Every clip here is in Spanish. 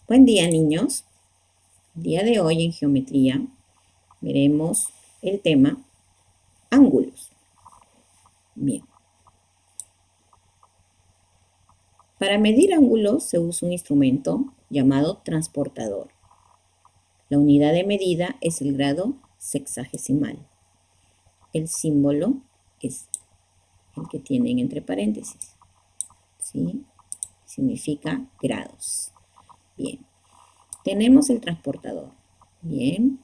Buen día, niños. El día de hoy en geometría veremos el tema ángulos. Bien. Para medir ángulos se usa un instrumento llamado transportador. La unidad de medida es el grado sexagesimal. El símbolo es el que tienen entre paréntesis. ¿Sí? Significa grados. Bien. Tenemos el transportador. Bien.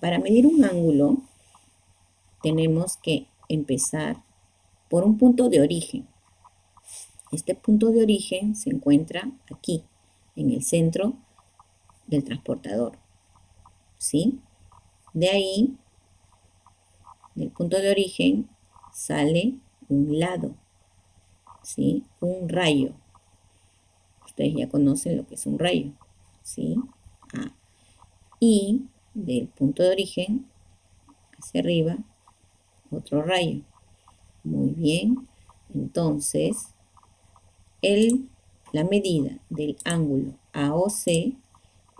Para medir un ángulo, tenemos que empezar por un punto de origen. Este punto de origen se encuentra aquí, en el centro del transportador. ¿Sí? De ahí, del punto de origen, sale un lado. ¿Sí? Un rayo. Ustedes ya conocen lo que es un rayo. ¿Sí? Y del punto de origen, hacia arriba, otro rayo. Muy bien. Entonces, la medida del ángulo AOC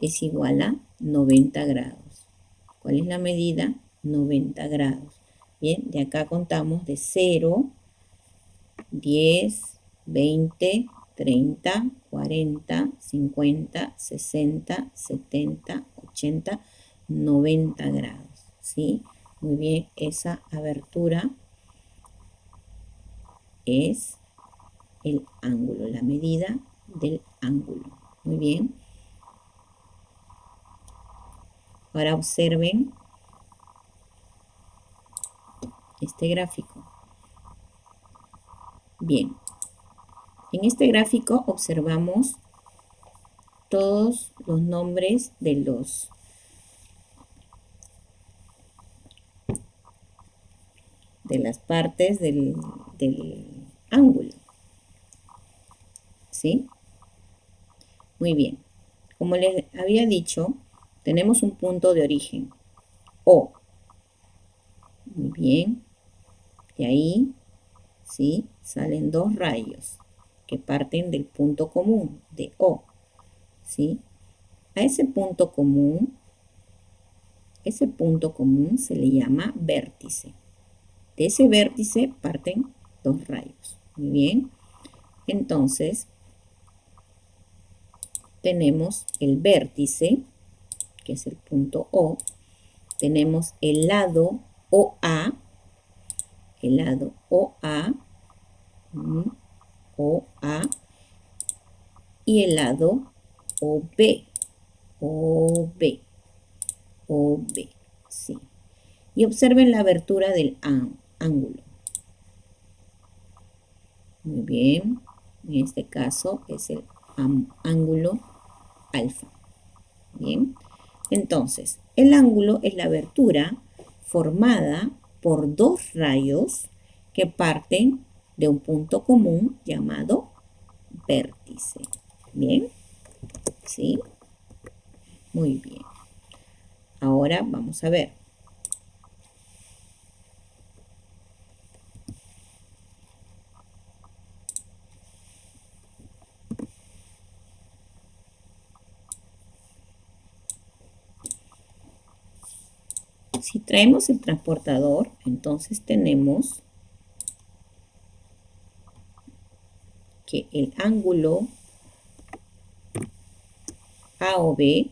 es igual a 90 grados. ¿Cuál es la medida? 90 grados. Bien, de acá contamos de 0, 10, 20, 30, 40, 50, 60, 70, 80, 90 grados. ¿Sí? Muy bien, esa abertura es el ángulo, la medida del ángulo. Muy bien. Ahora observen este gráfico. Bien. En este gráfico observamos todos los nombres de las partes del ángulo. ¿Sí? Muy bien. Como les había dicho, tenemos un punto de origen, O. Muy bien. De ahí, ¿sí? Salen dos rayos que parten del punto común, de O. ¿Sí? A ese punto común se le llama vértice. De ese vértice parten dos rayos. Muy bien. Entonces, tenemos el vértice, que es el punto O. Tenemos el lado OA, el lado OA, OA, y el lado OB, OB, OB, sí. Y observen la abertura del ángulo. Muy bien, en este caso es el ángulo alfa. Bien, entonces, el ángulo es la abertura formada por dos rayos que parten de un punto común llamado vértice. Bien, ¿sí? Muy bien. Ahora vamos a ver. Si traemos el transportador, entonces tenemos que el ángulo AOB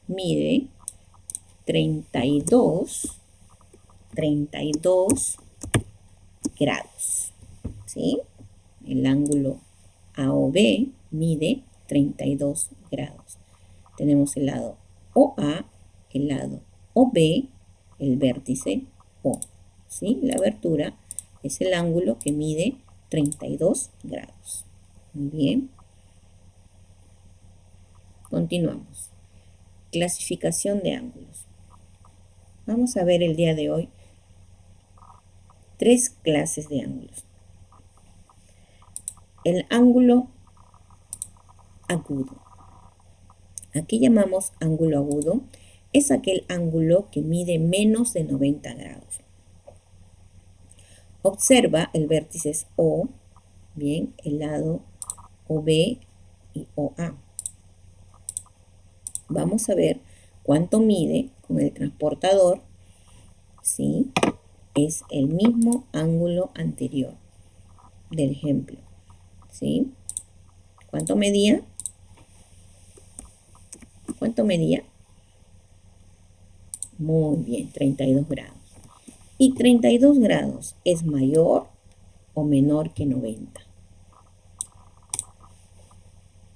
mide 32 grados. ¿Sí? El ángulo AOB mide 32 grados. Tenemos el lado OA, el lado OB, el vértice O. ¿Sí? La abertura es el ángulo que mide 32 grados. Muy bien. Continuamos. Clasificación de ángulos. Vamos a ver el día de hoy 3 clases de ángulos. El ángulo agudo. Aquí llamamos ángulo agudo. Es aquel ángulo que mide menos de 90 grados. Observa el vértice O. Bien, el lado OB y OA. Vamos a ver cuánto mide con el transportador, ¿sí? Es el mismo ángulo anterior del ejemplo, ¿sí? ¿Cuánto medía? ¿Cuánto medía? Muy bien, 32 grados. ¿Y 32 grados es mayor o menor que 90?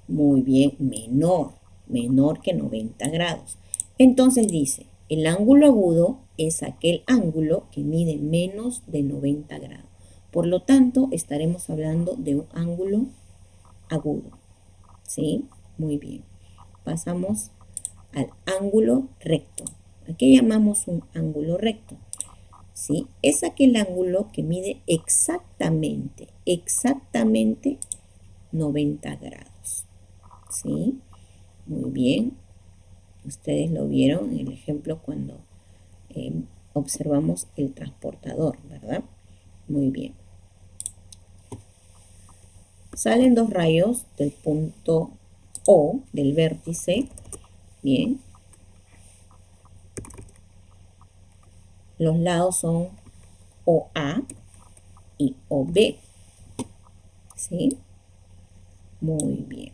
Muy bien, menor que 90 grados. Entonces dice, el ángulo agudo es aquel ángulo que mide menos de 90 grados. Por lo tanto, estaremos hablando de un ángulo agudo. ¿Sí? Muy bien. Pasamos al ángulo recto. ¿A qué llamamos un ángulo recto? ¿Sí? Es aquel ángulo que mide exactamente 90 grados. ¿Sí? Muy bien. Ustedes lo vieron en el ejemplo cuando observamos el transportador, ¿verdad? Muy bien. Salen dos rayos del punto O, del vértice. Bien. Los lados son OA y OB. ¿Sí? Muy bien.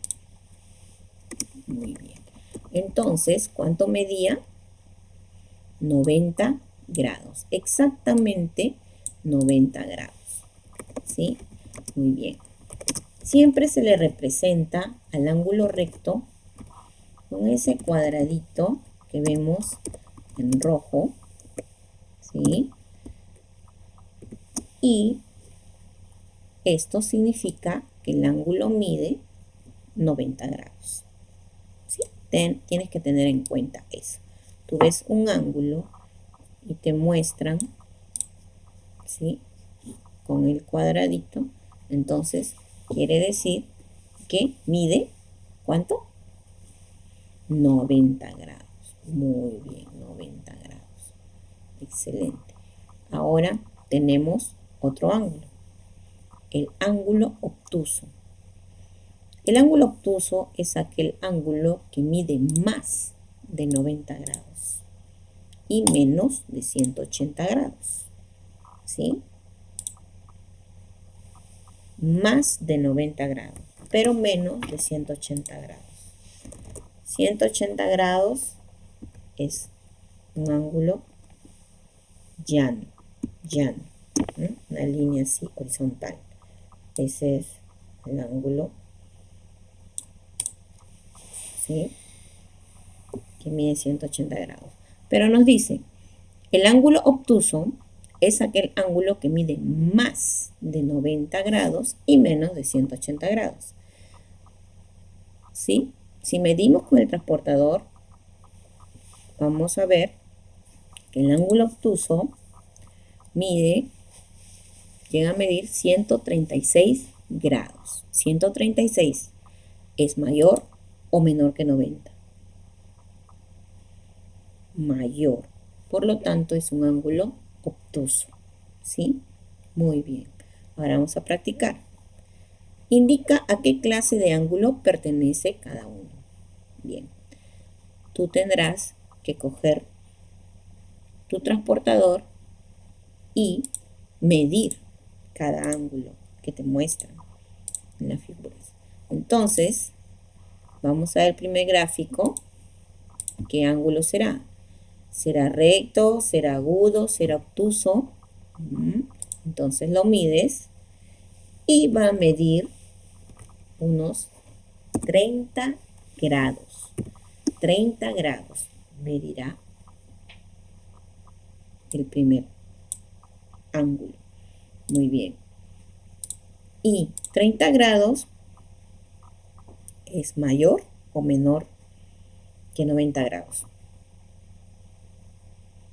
Muy bien. Entonces, ¿cuánto medía? 90 grados. Exactamente 90 grados. ¿Sí? Muy bien. Siempre se le representa al ángulo recto con ese cuadradito que vemos en rojo. ¿Sí? Y esto significa que el ángulo mide 90 grados. ¿Sí? Tienes que tener en cuenta eso. Tú ves un ángulo y te muestran, ¿sí? Con el cuadradito. Entonces, quiere decir que mide, ¿cuánto? 90 grados. Muy bien, 90 grados. Excelente. Ahora tenemos otro ángulo. El ángulo obtuso. El ángulo obtuso es aquel ángulo que mide más de 90 grados y menos de 180 grados. ¿Sí? Más de 90 grados, pero menos de 180 grados. 180 grados es un ángulo llano, una línea así horizontal. Ese es el ángulo, ¿sí? Que mide 180 grados. Pero nos dice, el ángulo obtuso es aquel ángulo que mide más de 90 grados y menos de 180 grados. ¿Sí? Si medimos con el transportador, vamos a ver que el ángulo obtuso llega a medir 136 grados. 136 es mayor o menor que 90. Mayor. Por lo tanto, es un ángulo obtuso. ¿Sí? Muy bien. Ahora vamos a practicar. Indica a qué clase de ángulo pertenece cada uno. Bien. Tú tendrás que coger tu transportador y medir cada ángulo que te muestran en las figuras. Entonces, vamos a ver el primer gráfico. ¿Qué ángulo será? ¿Será recto? ¿Será agudo? ¿Será obtuso? Entonces lo mides y va a medir unos 30 grados. 30 grados medirá el primer ángulo. Muy bien. Y 30 grados es mayor o menor que 90 grados.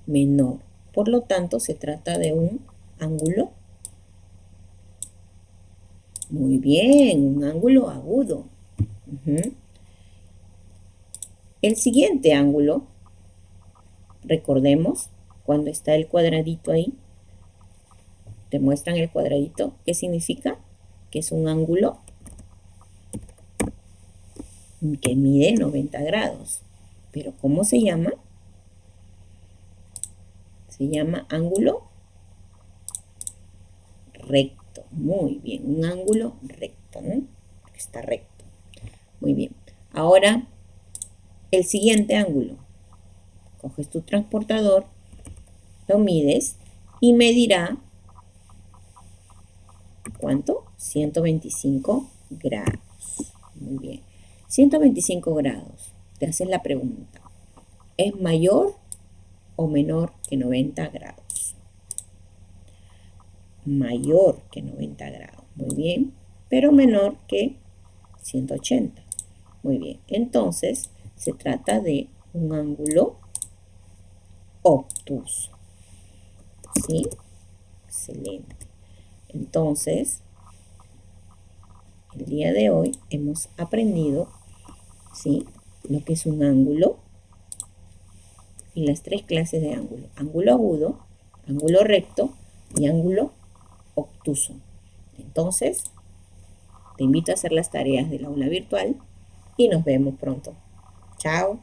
Menor. Por lo tanto, se trata de un ángulo. Muy bien, un ángulo agudo. El siguiente ángulo, recordemos, cuando está el cuadradito ahí, te muestran el cuadradito, ¿qué significa? que es un ángulo que mide 90 grados. ¿Pero cómo se llama? Se llama ángulo recto. Muy bien, un ángulo recto, ¿no? Está recto. Muy bien. Ahora, el siguiente ángulo. Coges tu transportador, lo mides y medirá, ¿cuánto? 125 grados. Muy bien. 125 grados. Te haces la pregunta. ¿Es mayor o menor que 90 grados? Mayor que 90 grados. Muy bien. Pero menor que 180. Muy bien. Entonces, se trata de un ángulo obtuso. ¿Sí? Excelente. Entonces, el día de hoy hemos aprendido, ¿sí?, lo que es un ángulo y las tres clases de ángulo. Ángulo agudo, ángulo recto y ángulo obtuso. Entonces, te invito a hacer las tareas del aula virtual y nos vemos pronto. Chao.